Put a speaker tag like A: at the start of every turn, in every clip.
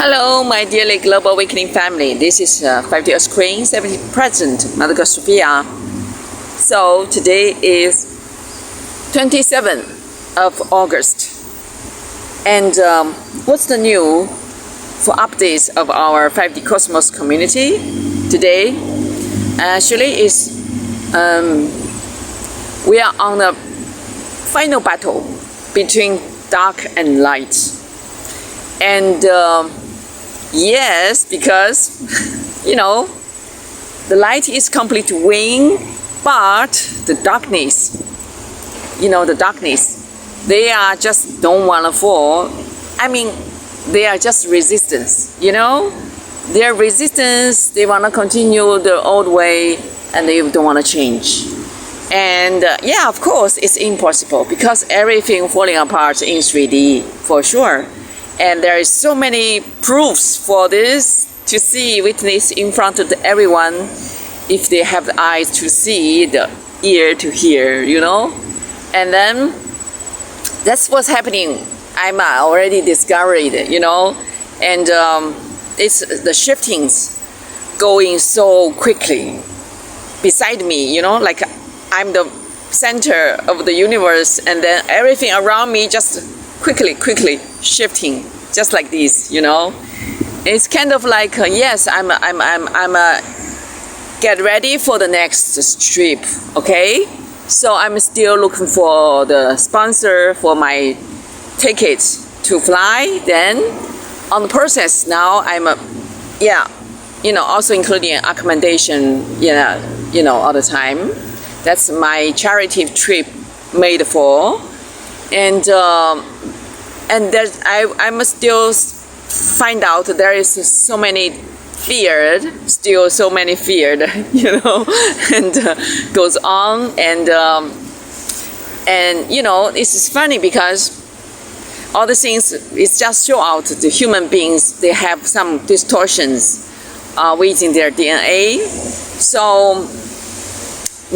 A: Hello, my dearly Global Awakening family. This is 50 years Queen, 70 present, MotherGoddessSophia. So today is 27th of August. And what's the new for updates of our 5D Cosmos community today? Actually, is we are on the final battle between dark and light. And yes, because the light is complete win, but the darkness, they are just don't want to fall. I mean, they are just resistance, Their resistance, they want to continue the old way and they don't want to change. And yeah, of course, it's impossible because everything falling apart in 3D for sure. And there is so many proofs for this to see, witness in front of everyone if they have the eyes to see, the ear to hear, And then that's what's happening. I'm already discovered, And it's the shiftings going so quickly beside me, like I'm the center of the universe and then everything around me just quickly shifting, just like this, It's kind of like yes, I'm get ready for the next trip, okay? So I'm still looking for the sponsor for my tickets to fly. Then on the process now, I'm also including accommodation, all the time. That's my charity trip made for. And there's, I must still find out there is so many feared, and goes on. And this is funny because all the things, it's just show out the human beings, they have some distortions within their DNA. So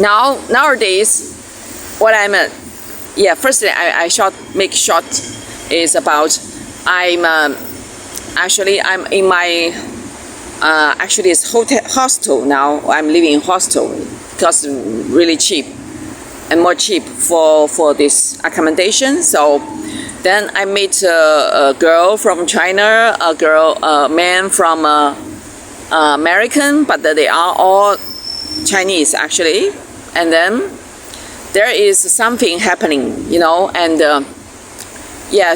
A: nowadays, what I'm firstly I make short is about I'm in my it's hostel now. I'm living in hostel because really cheap and more cheap for this accommodation. So then I meet a girl from China, a man from American, but they are all Chinese actually. And then there is something happening, and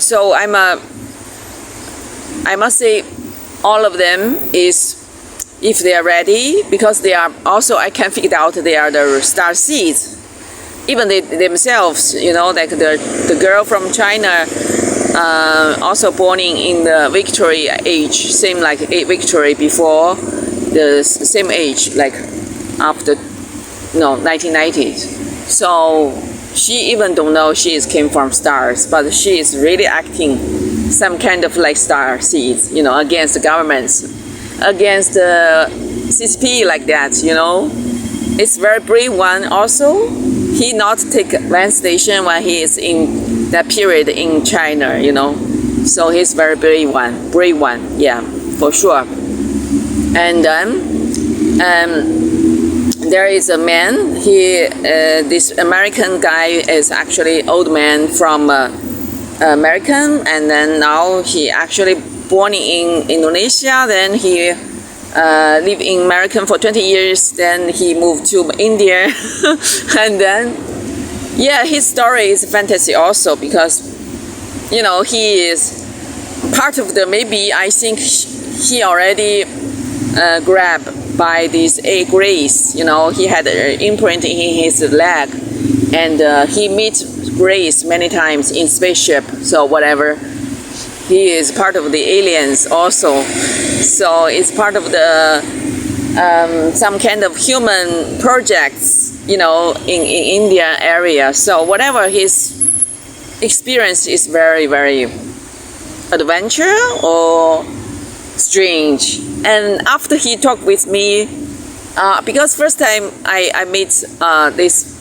A: so I must say all of them is, if they are ready, because they are also, I can figure out they are the star seeds. Even they themselves, like the girl from China, also born in the Victoria age, same like Victoria before, the same age, like after 1990s. So she even don't know she came from stars, but she is really acting some kind of like star seeds, against the governments, against the CCP like that, It's very brave one also. He not take land station when he is in that period in China, So he's very brave one, yeah, for sure. And then there is a man. This American guy is actually old man from American, and then now he actually born in Indonesia. Then he lived in American for 20 years. Then he moved to India, and then his story is fantasy also because he is part of the, maybe I think he already grabbed by this A Grace, he had an imprint in his leg, and he meets Grace many times in spaceship. So whatever, he is part of the aliens also. So it's part of the some kind of human projects, in India area. So whatever his experience is very, very adventure or strange. And after he talked with me, because first time I meet this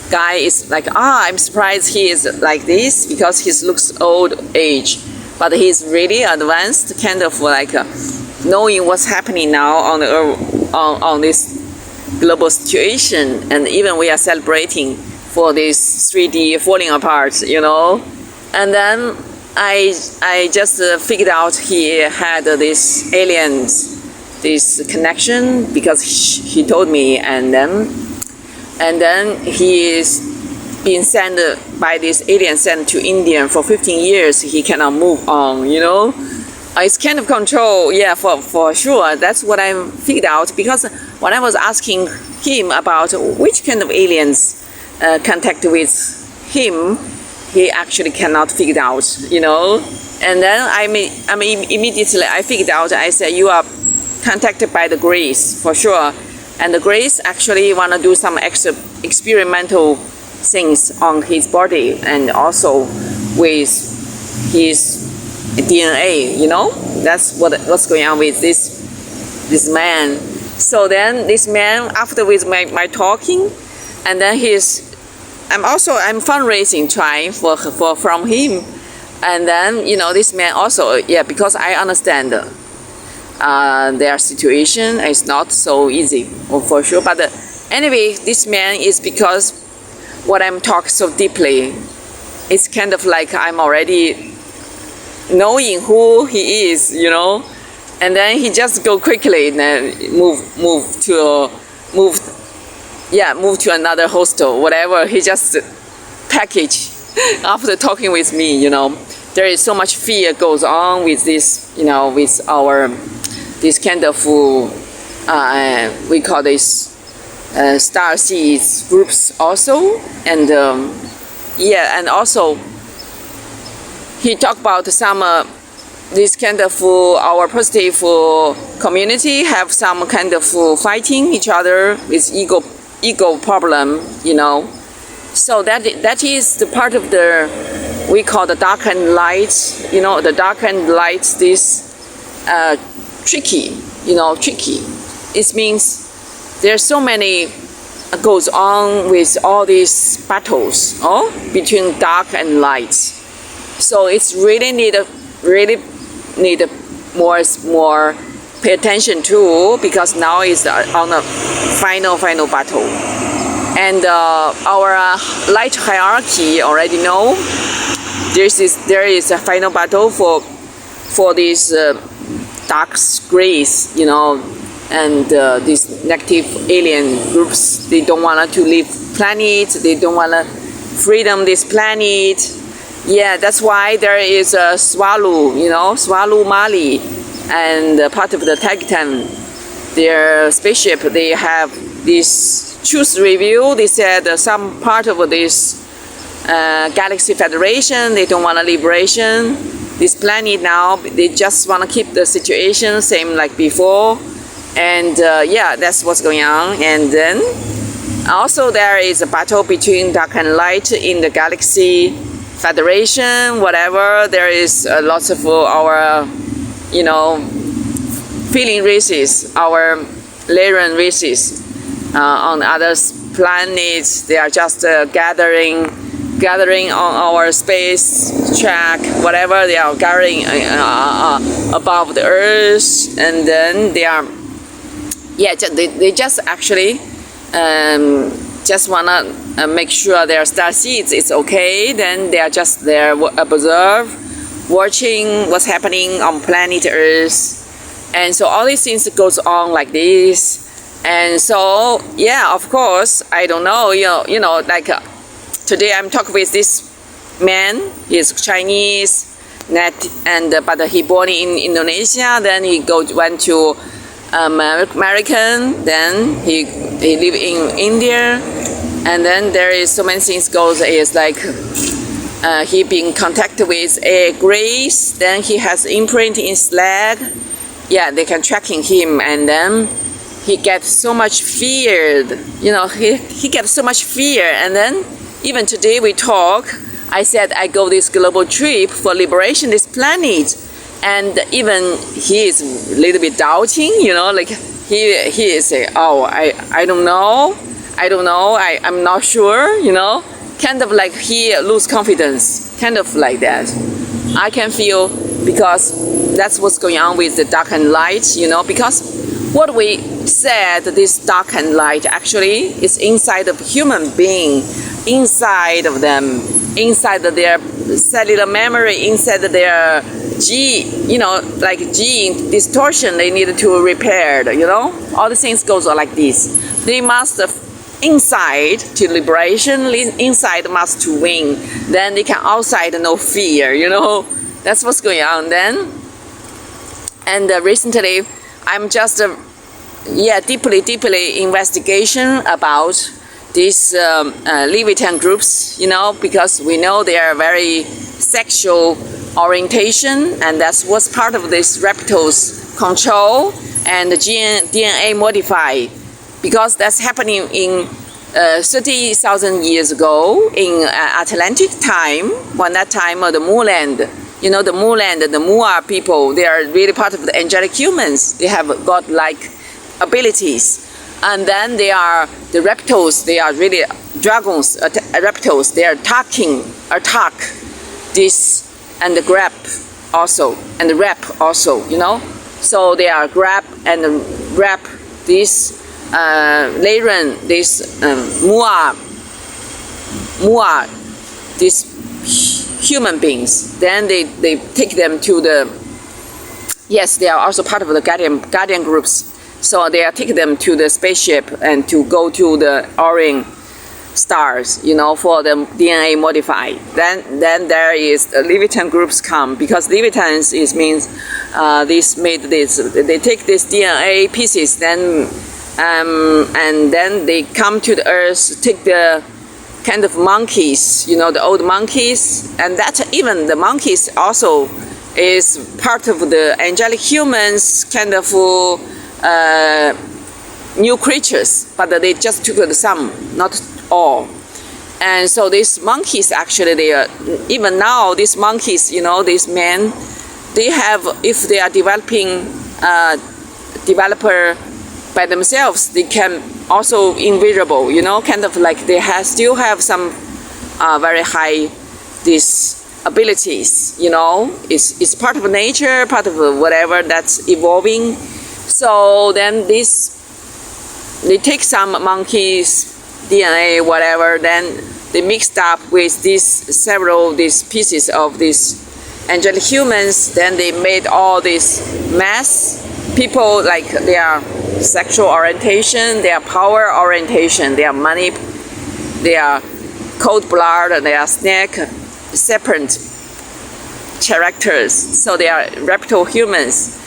A: guy is like, I'm surprised he is like this because he looks old age. but he's really advanced, kind of like knowing what's happening now on the on this global situation, and even we are celebrating for this 3D falling apart, you know. And then I just figured out he had this aliens, this connection, because he told me, and then he is being sent by this alien sent to India for 15 years. He cannot move on, you know. It's kind of control, yeah, for sure. That's what I figured out, because when I was asking him about which kind of aliens contact with him, he actually cannot figure it out, you know. And then immediately I figured out. I said, you are contacted by the Grace for sure, and the Grace actually want to do some extra experimental things on his body and also with his DNA, you know. That's what's going on with this man. So then this man, after with my talking, and then I'm fundraising trying from him, and then, you know, this man also, yeah, because I understand their situation is not so easy, for sure. But anyway, this man is because what I'm talking so deeply, it's kind of like I'm already knowing who he is, you know. And then he just go quickly and then move to another hostel, whatever. He just package after talking with me, you know. There is so much fear goes on with this, you know, with our this kind of we call this star seeds groups also, and and also he talked about some this kind of our positive community have some kind of fighting each other with ego problem, you know. So that is the part of the we call the dark and light, you know. The dark and light, this tricky, you know, tricky. It means there's so many goes on with all these battles between dark and light. So it's really need more pay attention to, because now is on a final battle. And our light hierarchy already know there is a final battle for these dark grace, you know, and these negative alien groups. They don't want to leave planet. They don't want to freedom this planet. Yeah, that's why there is a Swallow, you know, Swallow Mali, and part of the Titan, their spaceship. They have this truth review. They said some part of this Galaxy Federation, they don't want a liberation. This planet now, they just want to keep the situation same like before. And yeah, that's what's going on. And then also there is a battle between dark and light in the Galaxy Federation, whatever. There is lots of our, you know, feeling races, our Lyran races on other planets. They are just gathering on our space track, whatever. They are gathering above the Earth, and then they are, yeah, they just actually just wanna make sure their star seeds is okay. Then they are just there observe, watching what's happening on planet Earth, and so all these things goes on like this. And so yeah, of course, I don't know, you know, like today I'm talking with this man. He's Chinese, but he born in Indonesia. Then he went to American. Then he live in India. And then there is so many things goes. Is like he being contacted with a grace. Then he has imprint in his leg. Yeah, they can tracking him, and then he gets so much feared. You know, he gets so much fear. And then even today we talk. I said I go this global trip for liberation this planet, and even he is a little bit doubting. You know, like he is saying, oh, I don't know. I'm not sure, you know, kind of like he lose confidence, kind of like that. I can feel because that's what's going on with the dark and light, you know, because what we said, this dark and light actually is inside of human being, inside of them, inside of their cellular memory, inside of their gene, you know, like gene distortion they need to repair, you know, all the things goes on like this. They must inside to liberation, inside must to win, then they can outside no fear, you know, that's what's going on then. And recently I'm just deeply investigation about these liberating groups, you know, because we know they are very sexual orientation, and that's what's part of this reptiles control and the DNA modify, because that's happening in 30,000 years ago in Atlantic time, when that time of the moonland, you know, the moonland, the Mua people, they are really part of the angelic humans. They have godlike abilities. And then they are the reptiles, they are really dragons, reptiles, they are attack this and the grab also, and the rap also, you know. So they are grab and rap this Laren, this Mua, these human beings. Then they take them to the, yes, they are also part of the guardian groups. So they are taking them to the spaceship and to go to the orange stars, you know, for the DNA modify. Then there is the Leviathan groups come, because Leviathans is means they take these DNA pieces, then and then they come to the earth, take the kind of monkeys, you know, the old monkeys, and that even the monkeys also is part of the angelic humans, kind of new creatures, but they just took some, not all. And so these monkeys actually, they are, even now these monkeys, you know, these men, they have, if they are developer by themselves, they can also invisible, you know, kind of like they still have some very high these abilities, you know. It's part of nature, part of whatever that's evolving. So then they take some monkeys DNA, whatever, then they mixed up with these pieces of these angelic humans, then they made all this mass people, like their sexual orientation, their power orientation, their money, their cold blood, their snake, serpent characters. So they are reptile humans.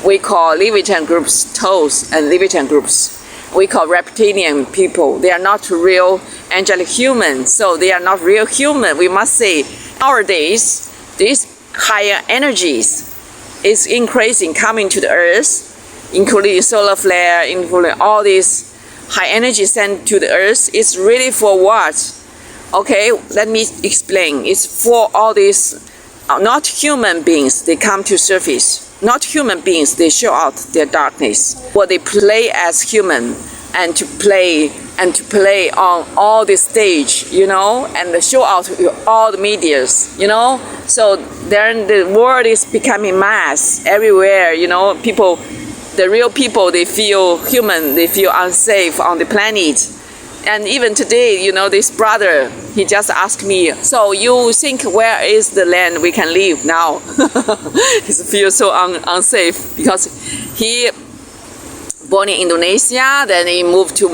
A: We call Leviathan groups toes and Leviathan groups. We call reptilian people. They are not real angelic humans, so they are not real human. We must say nowadays these higher energies is increasing, coming to the earth, including solar flare, including all these high energy sent to the earth. It's really for what? Okay, let me explain. It's for all these not human beings, they come to surface. Not human beings, they show out their darkness. What they play as human, and to play on all the stage, you know, and show out all the medias, you know. So then the world is becoming mass everywhere, you know. People, the real people, they feel human, they feel unsafe on the planet. And even today, you know, this brother, he just asked me, so you think where is the land we can live now? He feels so unsafe, because he born in Indonesia, then he moved to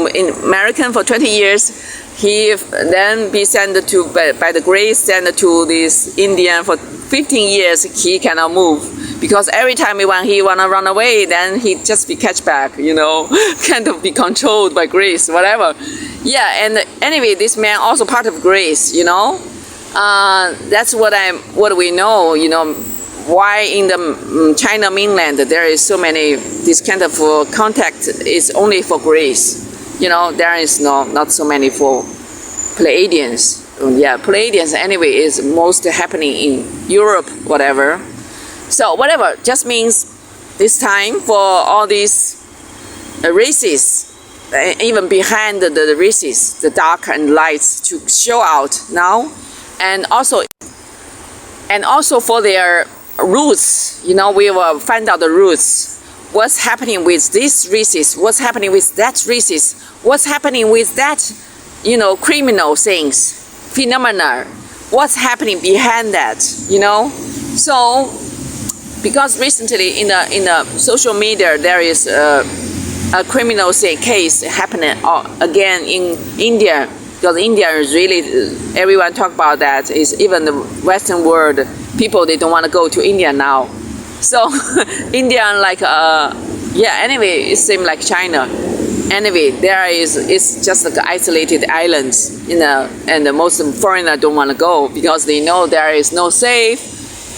A: American for 20 years. He then be sent to, by the grace, sent to this Indian for 15 years. He cannot move, because every time when he wanna run away, then he just be catch back, you know, kind of be controlled by grace, whatever. Yeah, and anyway, this man also part of grace, you know. That's what we know, you know. Why in the China mainland there is so many this kind of contact is only for grace, you know. There is not so many for Pleiadians. Yeah, Pleiadians anyway is most happening in Europe, whatever. So whatever just means this time for all these races, even behind the races, the dark and lights to show out now, and also for their roots. You know, we will find out the roots. What's happening with this racist? What's happening with that racist? What's happening with that, you know, criminal things, phenomena? What's happening behind that? You know, so because recently in the social media there is a criminal case happening again in India, because India is really, everyone talk about that. Is even the Western world people, they don't want to go to India now. So India, like anyway, it seems like China. Anyway, it's just like isolated islands, you know, and most foreigners don't want to go because they know there is no safe,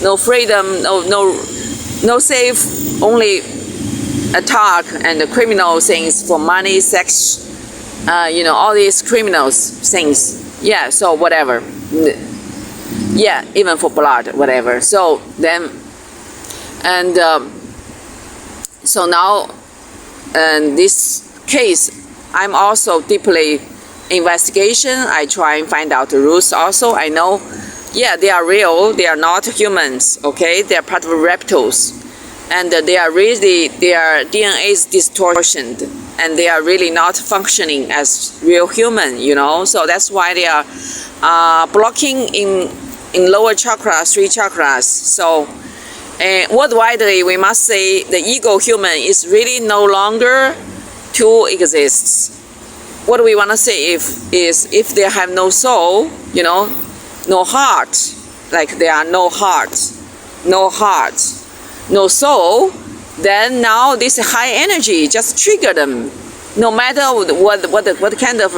A: no freedom, no safe, only attack and the criminal things for money, sex, you know, all these criminals things. Yeah, so whatever. Yeah, even for blood, whatever. So then, and so now, and this case, I'm also deeply investigation. I try and find out the roots also. I know, yeah, they are real. They are not humans. Okay, they are part of reptiles, and they are really, their DNA is distorted, and they are really not functioning as real human. You know, so that's why they are blocking in lower chakras, 3 chakras. So. Worldwide, we must say the ego human is really no longer to exist. What we want to say is if they have no soul, you know, no heart, like they are no heart, no soul, then now this high energy just trigger them. No matter what kind of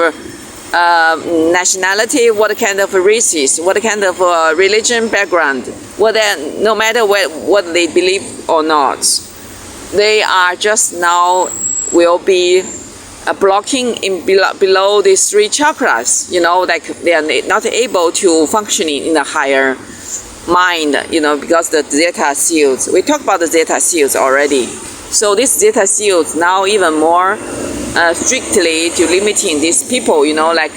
A: nationality, what kind of races, what kind of religion background, no matter what they believe or not, they are just now will be blocking in below these 3 chakras. You know, like they are not able to functioning in the higher mind. You know, because the zeta seals. We talked about the zeta seals already. So this zeta seals now even more strictly to limiting these people, you know, like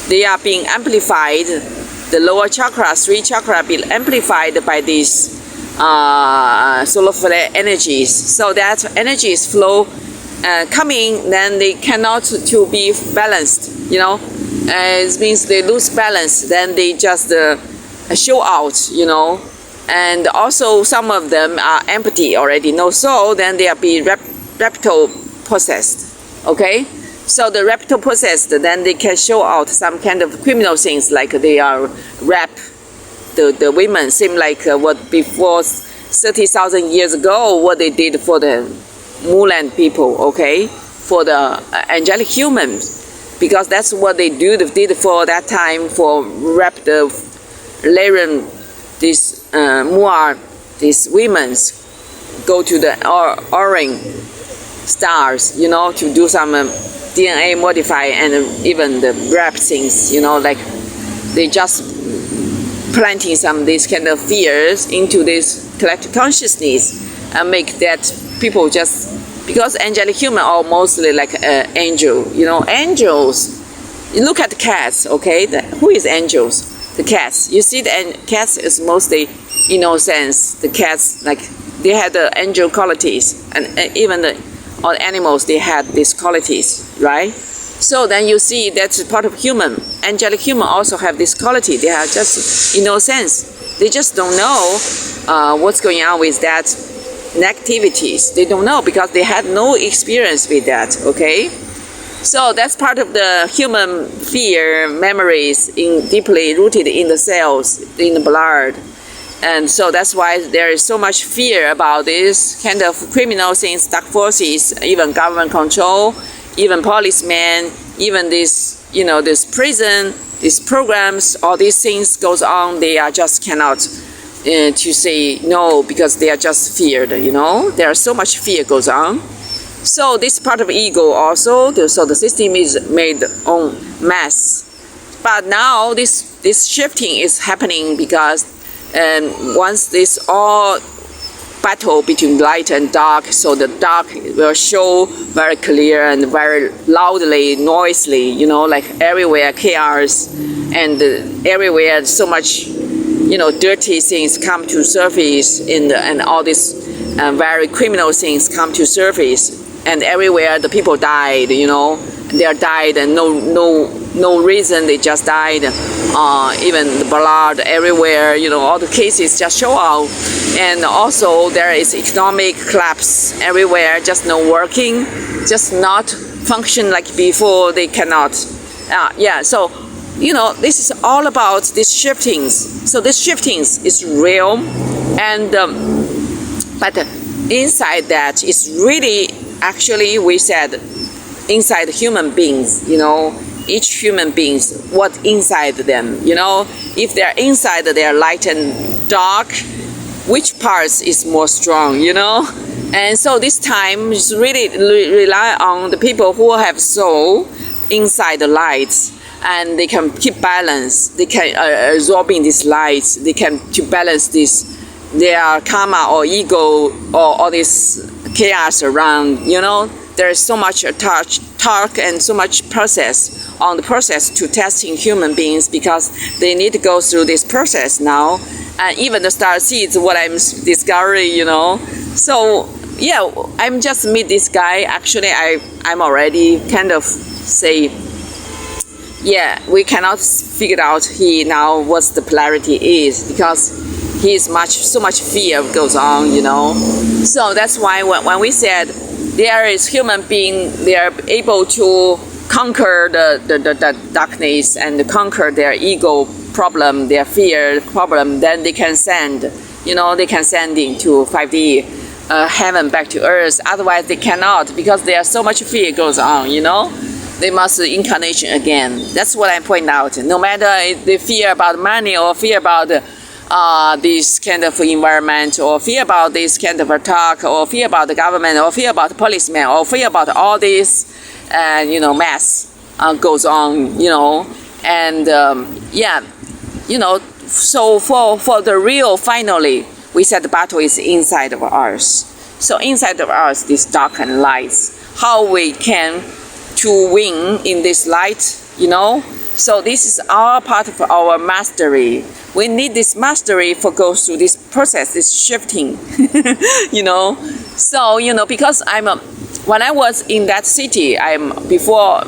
A: they are being amplified, the lower chakras, 3 chakra being amplified by these solar flare energies. So that energies flow coming, then they cannot to be balanced, you know. It means they lose balance, then they just show out, you know. And also some of them are empty already, no soul, then they are being reptile possessed. Okay, so the reptile possessed, then they can show out some kind of criminal things, like they are rape the women. Seem like what before 30,000 years ago, what they did for the Mulan people, okay, for the angelic humans, because that's what they did for that time, for rape the Lyran, these Muar, these women, go to the orange stars, you know, to do some DNA modify and even the rap things, you know, like they just planting some these kind of fears into this collective consciousness and make that people just, because angelic human are mostly like angel, you know, angels. You look at the cats, okay, who is angels? The cats. You see, the cats is mostly innocence. The cats, like they had the angel qualities, and even all animals, they had these qualities, right? So then you see that's part of human. Angelic human also have this quality. They are just innocence. They just don't know what's going on with that negativities. They don't know because they had no experience with that, okay? So that's part of the human fear memories deeply rooted in the cells, in the blood. And so that's why there is so much fear about this kind of criminal things, dark forces, even government control, even policemen, even this, you know, this prison, these programs, all these things goes on. They are just cannot to say no because they are just feared, you know. There is so much fear goes on. So this part of ego also, so the system is made on mass. But now this shifting is happening because once this all battle between light and dark, so the dark will show very clear and very loudly, noisily, you know, like everywhere chaos and everywhere so much dirty things come to surface and all these very criminal things come to surface, and everywhere the people died, they are died and no reason, they just died. Even the blood everywhere, all the cases just show out. And also there is economic collapse everywhere, just no working, just not function like before, they cannot. So this is all about these shiftings. So this shiftings is real, and but inside that is really, actually we said, inside human beings, each human beings, what inside them, if they're inside, they're light and dark, which parts is more strong, And so this time is really rely on the people who have soul inside the lights, and they can keep balance, they can absorbing these lights, they can to balance this, their karma or ego or all this chaos around, There is so much talk and so much process on the process to testing human beings, because they need to go through this process now. And even the star seeds, what I'm discovering, So I'm just meet this guy. Actually, I'm already kind of say, we cannot figure out now what the polarity is, because so much fear goes on, So that's why when we said there is human being, they are able to conquer the darkness and conquer their ego problem, their fear problem, then they can send, they can send into 5D heaven back to earth. Otherwise they cannot, because there so much fear goes on, They must incarnation again. That's what I point out. No matter if they fear about money or fear about this kind of environment, or fear about this kind of attack, or fear about the government, or fear about the policemen, or fear about all this, mess goes on, and so for the real, finally, we said the battle is inside of us. So inside of us, this dark and lights, how we can to win in this light, So this is all part of our mastery. We need this mastery for go through this process, this shifting, So, because when I was in that city, before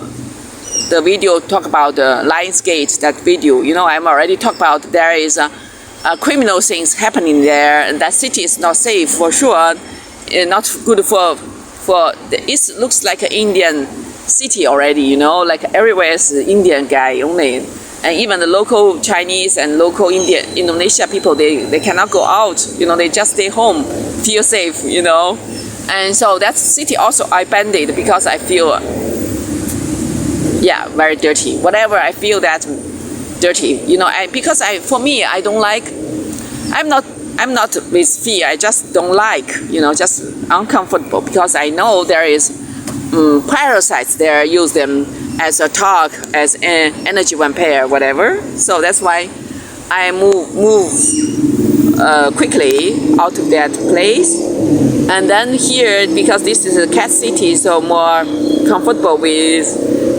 A: the video talk about the Lionsgate, that video, I'm already talk about there is criminal things happening there, and that city is not safe for sure, not good for it looks like an Indian city already, like everywhere is Indian guy only, and even the local Chinese and local Indonesia people, they cannot go out, they just stay home, feel safe, and so that city also I abandoned, because I feel very dirty, whatever, I feel that dirty, because for me, I don't like, I'm not with fear, I just don't like, just uncomfortable, because I know there is parasites there, use them as a talk, as an energy vampire, whatever. So that's why I move quickly out of that place. And then here, because this is a cat city, so more comfortable with,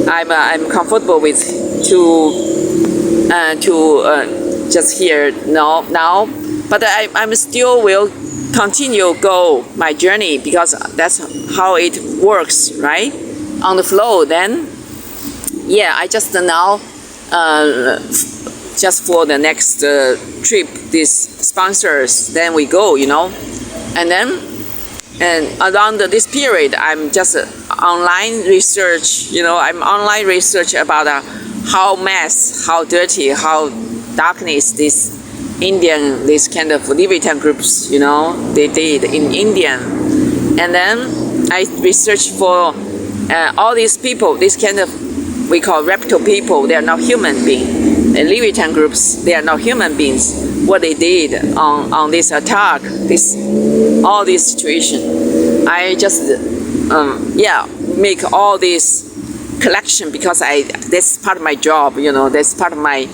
A: I'm comfortable with to just here now. But I'm still will continue go my journey, because that's how it works, right? On the flow. Then I just now just for the next trip, these sponsors, then we go, and then around this period, I'm just online research, I'm online research about how mess, how dirty, how darkness this Indian, this kind of liberating groups, they did in India. And then I researched for all these people, this kind of, we call reptile people, they are not human beings. The liberating groups, they are not human beings. What they did on this attack, all this situation, I just, make all this collection, because that's part of my job, that's part of my,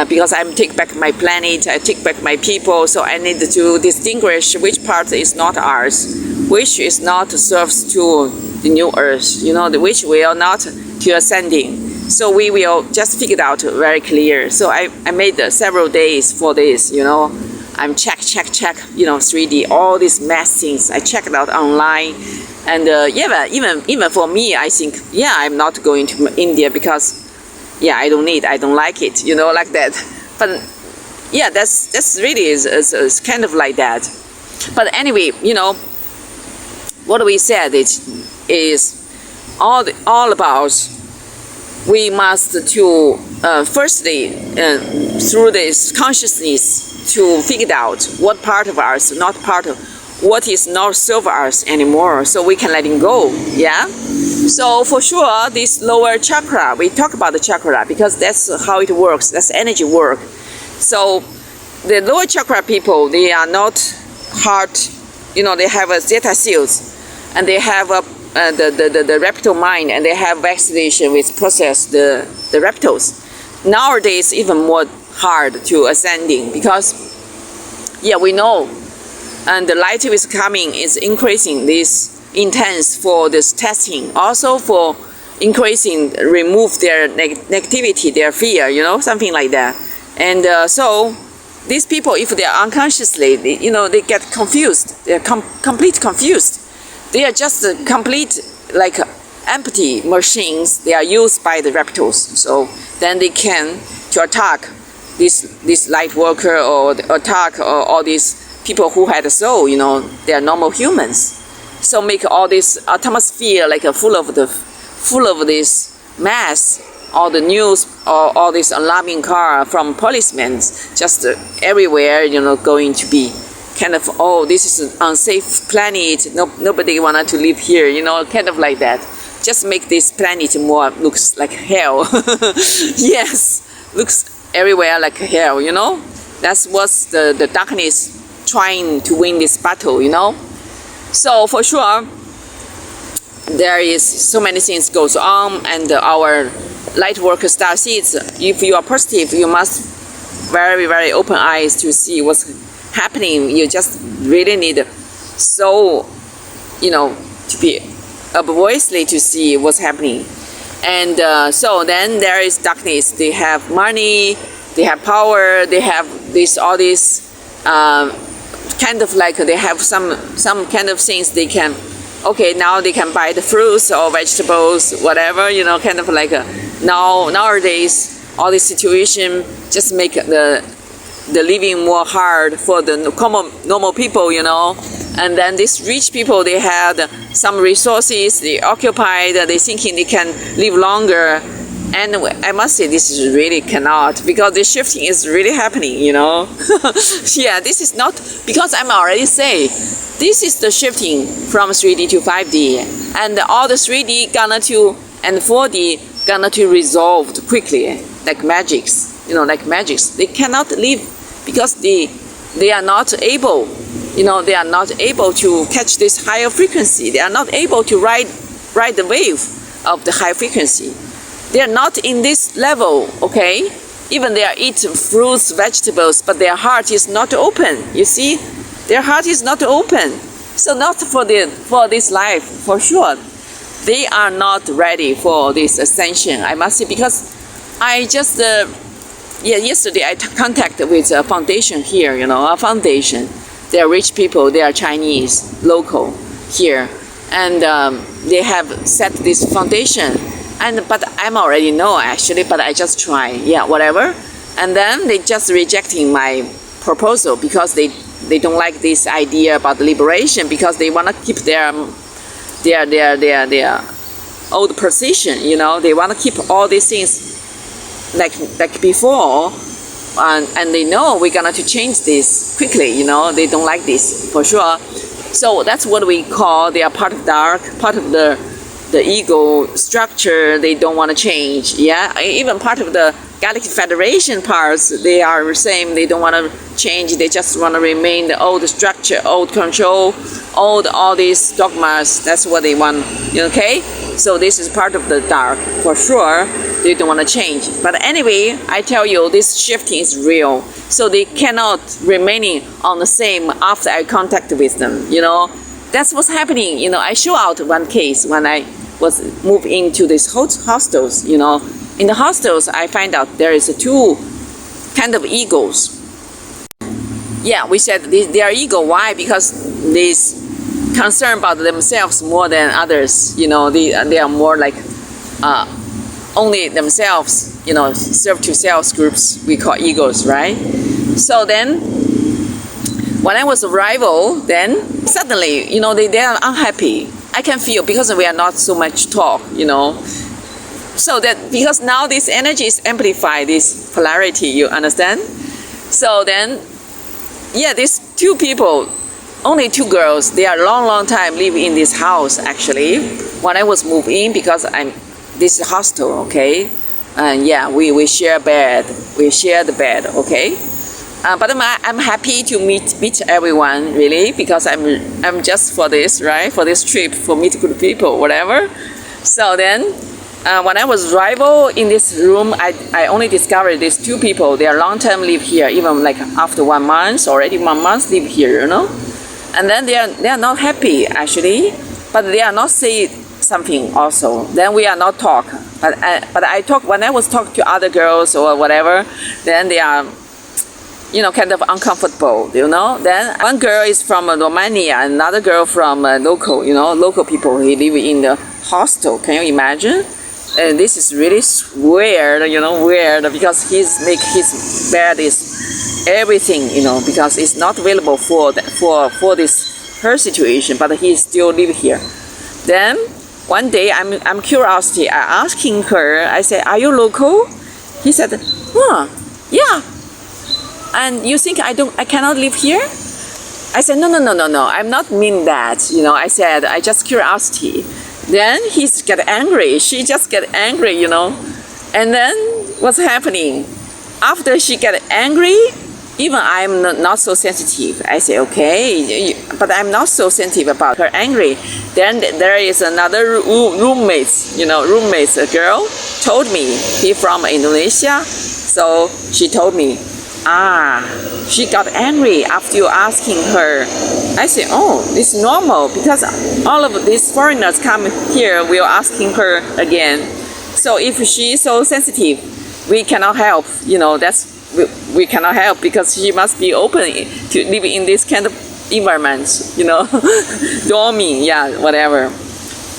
A: because I take back my planet, I take back my people, so I need to distinguish which part is not ours, which is not serves to the new earth, which will not to ascending. So we will just figure it out very clear. So I made several days for this, you know. I'm check, you know, 3D, all these math things. I checked it out online. And yeah, but even for me, I think, yeah, I'm not going to India because, yeah, I don't like it, you know, like that. But yeah, that's really is kind of like that. But anyway, you know, what we said is all about we must to firstly through this consciousness to figure out what part of us not part of what is not serve us anymore, so we can let it go. Yeah. So for sure, this lower chakra, we talk about the chakra because that's how it works. That's energy work. So the lower chakra people, they are not hard. You know, they have a zeta cells, and they have the reptile mind, and they have vaccination with process the reptiles. Nowadays, even more hard to ascending because, yeah, we know, and the light is coming is increasing this intense for this testing, also for increasing remove their negativity, their fear, you know, something like that. And so these people, if they are unconsciously, you know, they get confused. They're complete confused. They are just complete like empty machines. They are used by the reptiles. So then they can to attack this light worker or attack all these people who had a soul. You know, they are normal humans. So make all this atmosphere like full of this mass. All the news, all this alarming car from policemen, just everywhere, you know, going to be kind of, oh, this is an unsafe planet. Nobody wanted to live here, you know, kind of like that. Just make this planet more looks like hell. Yes, looks everywhere like hell, you know. That's what's the darkness trying to win this battle, you know. So for sure, there is so many things goes on, and our light worker star seeds, if you are positive, you must very, very open eyes to see what's happening. You just really need so, you know, to be obviously to see what's happening. And so then there is darkness. They have money, they have power, they have all this kind of like they have some kind of things they can. Okay, now they can buy the fruits or vegetables, whatever, you know, kind of like nowadays, all this situation just make the living more hard for the normal people, you know. And then these rich people, they had some resources, they occupied, they thinking they can live longer. And I must say, this is really cannot, because the shifting is really happening, you know. Yeah, this is not, because I'm already say, this is the shifting from 3D to 5D. And all the 3D gonna to, and 4D gonna to resolved quickly, like magics, you know, like magics. They cannot live because they are not able, you know, they are not able to catch this higher frequency. They are not able to ride the wave of the high frequency. They are not in this level, okay? Even they are eating fruits, vegetables, but their heart is not open. You see, their heart is not open. So not for this life, for sure. They are not ready for this ascension, I must say, because I just, yesterday I contacted with a foundation here, you know, a foundation. They are rich people, they are Chinese, local here. And they have set this foundation. But I'm already know actually, but I just try, yeah, whatever. And then they just rejecting my proposal because they don't like this idea about liberation, because they want to keep their old position, you know. They want to keep all these things like before, and they know we're gonna to change this quickly, you know. They don't like this for sure. So that's what we call they are part of dark, part of the ego structure. They don't want to change. Yeah, even part of the Galactic Federation parts, they are the same. They don't want to change. They just want to remain the old structure, old control, all these dogmas. That's what they want. Okay, so this is part of the dark for sure. They don't want to change. But anyway, I tell you, this shifting is real. So they cannot remaining on the same after I contact with them. You know, that's what's happening. You know, I show out one case when I was moved into these hostels, you know, in the hostels, I find out there is two kind of egos. Yeah, we said they are ego. Why? Because they concern about themselves more than others. You know, they are more like only themselves. You know, serve to self groups we call egos, right? So then, when I was arrival, then suddenly, you know, they are unhappy. I can feel because we are not so much talk. You know, so that because now this energy is amplified, this polarity. You understand? So then. Yeah, these two people, only two girls, they are long time live in this house actually. When I was moved in, because this is hostel, okay? And yeah, we share bed, we share the bed, okay? But I'm happy to meet everyone really, because I'm just for this, right? For this trip, for meet good people, whatever. So then, when I was arrival in this room, I only discovered these two people. They are long time live here, even like after 1 month, already 1 month live here, you know. And then they are not happy actually, but they are not say something also. Then we are not talk. But I talk when I was talk to other girls or whatever. Then they are, you know, kind of uncomfortable, you know. Then one girl is from Romania, another girl from local, you know, local people. He live in the hostel. Can you imagine? And this is really weird, you know, weird, because make his bed is everything, you know, because it's not available for this her situation, but he still live here. Then one day I'm curiosity. I asking her. I said, "Are you local?" He said, yeah. And you think I cannot live here? I said, no. I'm not mean that, you know. I said I just curiosity. Then he get angry. She just get angry, you know. And then what's happening? After she get angry, even I'm not so sensitive. I say, okay, but I'm not so sensitive about her angry. Then there is another roommate, you know, a girl told me he from Indonesia. So she told me, she got angry after you asking her. I say, oh, it's normal, because all of these foreigners come here, we are asking her again. So if she is so sensitive, we cannot help, you know, we cannot help, because she must be open to live in this kind of environment, you know, dorming, yeah, whatever.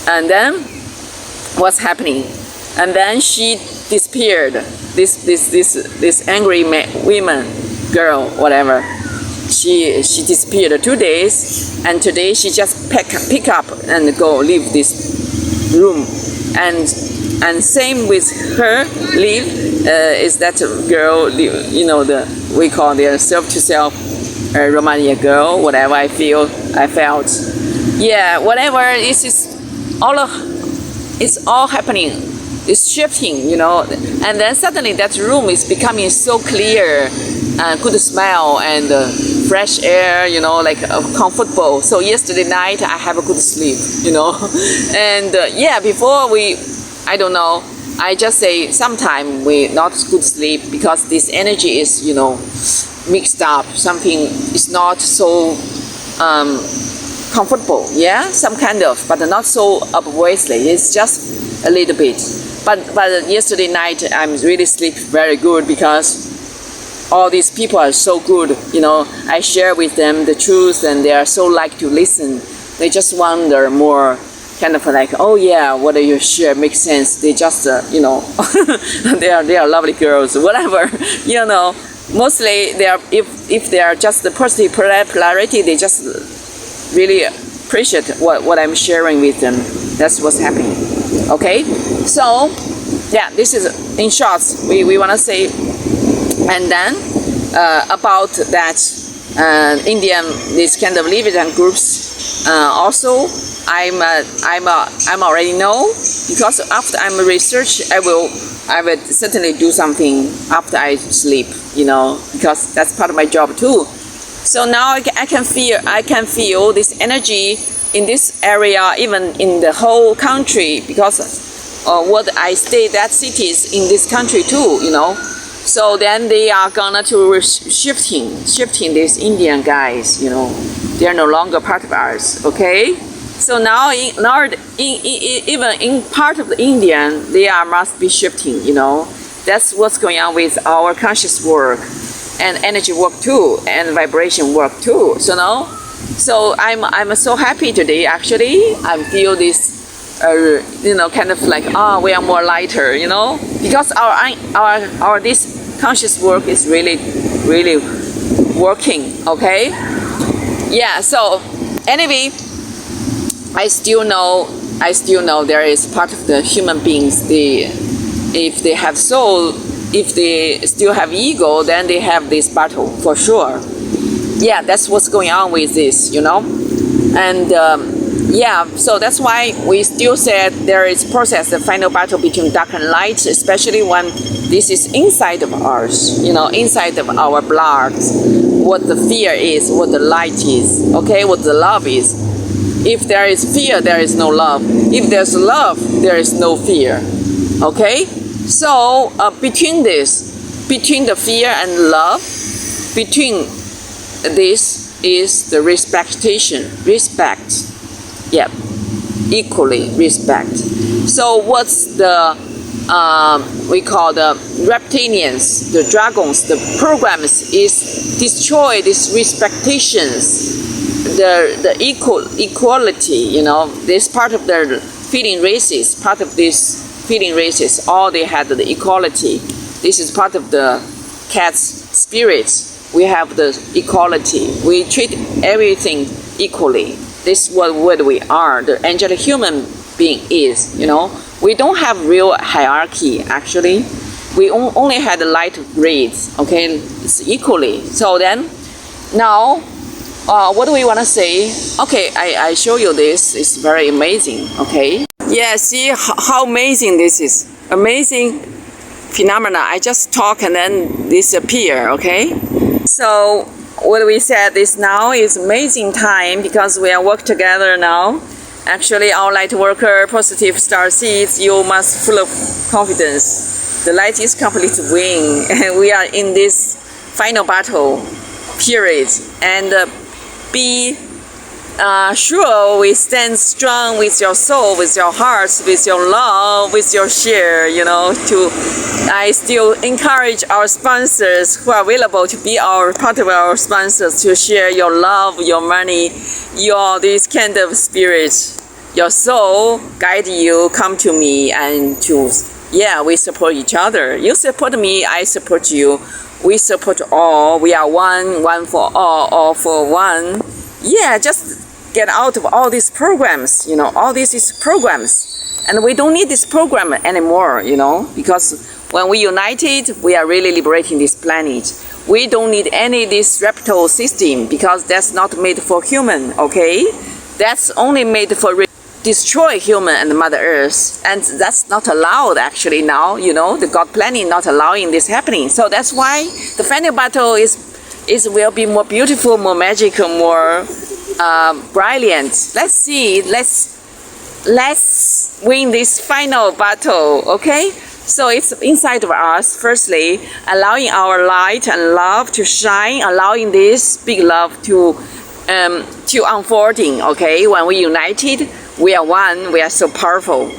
A: And then what's happening? And then she disappeared. This angry woman, girl, whatever. She disappeared 2 days, and today she just pick up and go leave this room. And same with her leave is that girl, you know, we call the self to self Romania girl, whatever I felt. Yeah, whatever, it's all happening. It's shifting, you know, and then suddenly that room is becoming so clear, good smell and fresh air, you know, like comfortable. So yesterday night I have a good sleep, you know, and yeah, before I don't know, I just say sometime we not good sleep because this energy is, you know, mixed up. Something is not so comfortable, yeah, some kind of, but not so obviously. It's just a little bit. But yesterday night I'm really sleep very good, because all these people are so good, you know. I share with them the truth, and they are so like to listen. They just wonder more, kind of like, oh yeah, what you share makes sense. They just you know, they are lovely girls, whatever, you know. Mostly they are, if they are just the positive polarity, they just really appreciate what I'm sharing with them. That's what's happening. Okay, so yeah, this is in short we want to say. And then about that Indian, this kind of liberating groups, also I'm already know, because after I'm research I will certainly do something after I sleep, you know, because that's part of my job too. So now I can feel this energy in this area, even in the whole country, because what I stay that cities in this country too, you know. So then they are gonna to shifting these Indian guys, you know. They are no longer part of ours, okay? So now, even in part of the Indian, they must be shifting. That's what's going on with our conscious work, and energy work too, and vibration work too. So I'm so happy today. Actually, I feel this, kind of like we are more lighter. Because our this conscious work is really working. Okay, yeah. So anyway, I still know there is part of the human beings. If they have soul, if they still have ego, then they have this battle for sure. Yeah, that's what's going on with this, and yeah, so that's why we still said there is process, the final battle between dark and light, especially when this is inside of us, inside of our blood, what the fear is, what the light is, okay, what the love is. If there is fear, there is no love. If there's love, there is no fear. Okay? So between the fear and love, between this is the respect. Yep. Equally respect. So what's the we call the reptilians, the dragons, the programs is destroy these respectations. The equality, this part of the feeling races, all they had the equality. This is part of the cat's spirits. We have the equality. We treat everything equally. This is what we are. The angelic human being is, We don't have real hierarchy, actually. We only had the light grades, okay? It's equally. So then, now, what do we want to say? Okay, I show you this. It's very amazing, okay? Yeah, see how amazing this is. Amazing phenomena. I just talk and then disappear, okay? So what we said is now is amazing time because we are work together now. Actually, our light worker, positive star seeds, you must full of confidence. The light is complete win, and we are in this final battle period. And be sure we stand strong with your soul, with your hearts, with your love, with your share, I still encourage our sponsors who are available to be part of our sponsors to share your love, your money, this kind of spirit, your soul guide you, come to me and we support each other. You support me, I support you. We support all. We are one for all for one. Yeah, just get out of all these programs, all this is programs. And we don't need this program anymore, because when we united, we are really liberating this planet. We don't need any this reptile system because that's not made for human, okay? That's only made for destroy human and Mother Earth, and that's not allowed actually now. The God planning not allowing this happening. So that's why the final battle will be more beautiful, more magical, more brilliant. Let's see. Let's win this final battle. Okay. So it's inside of us. Firstly, allowing our light and love to shine, allowing this big love to unfolding. Okay. When we united, we are one. We are so powerful.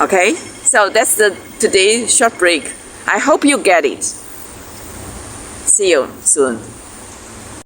A: Okay. So that's today's short break. I hope you get it. See you soon.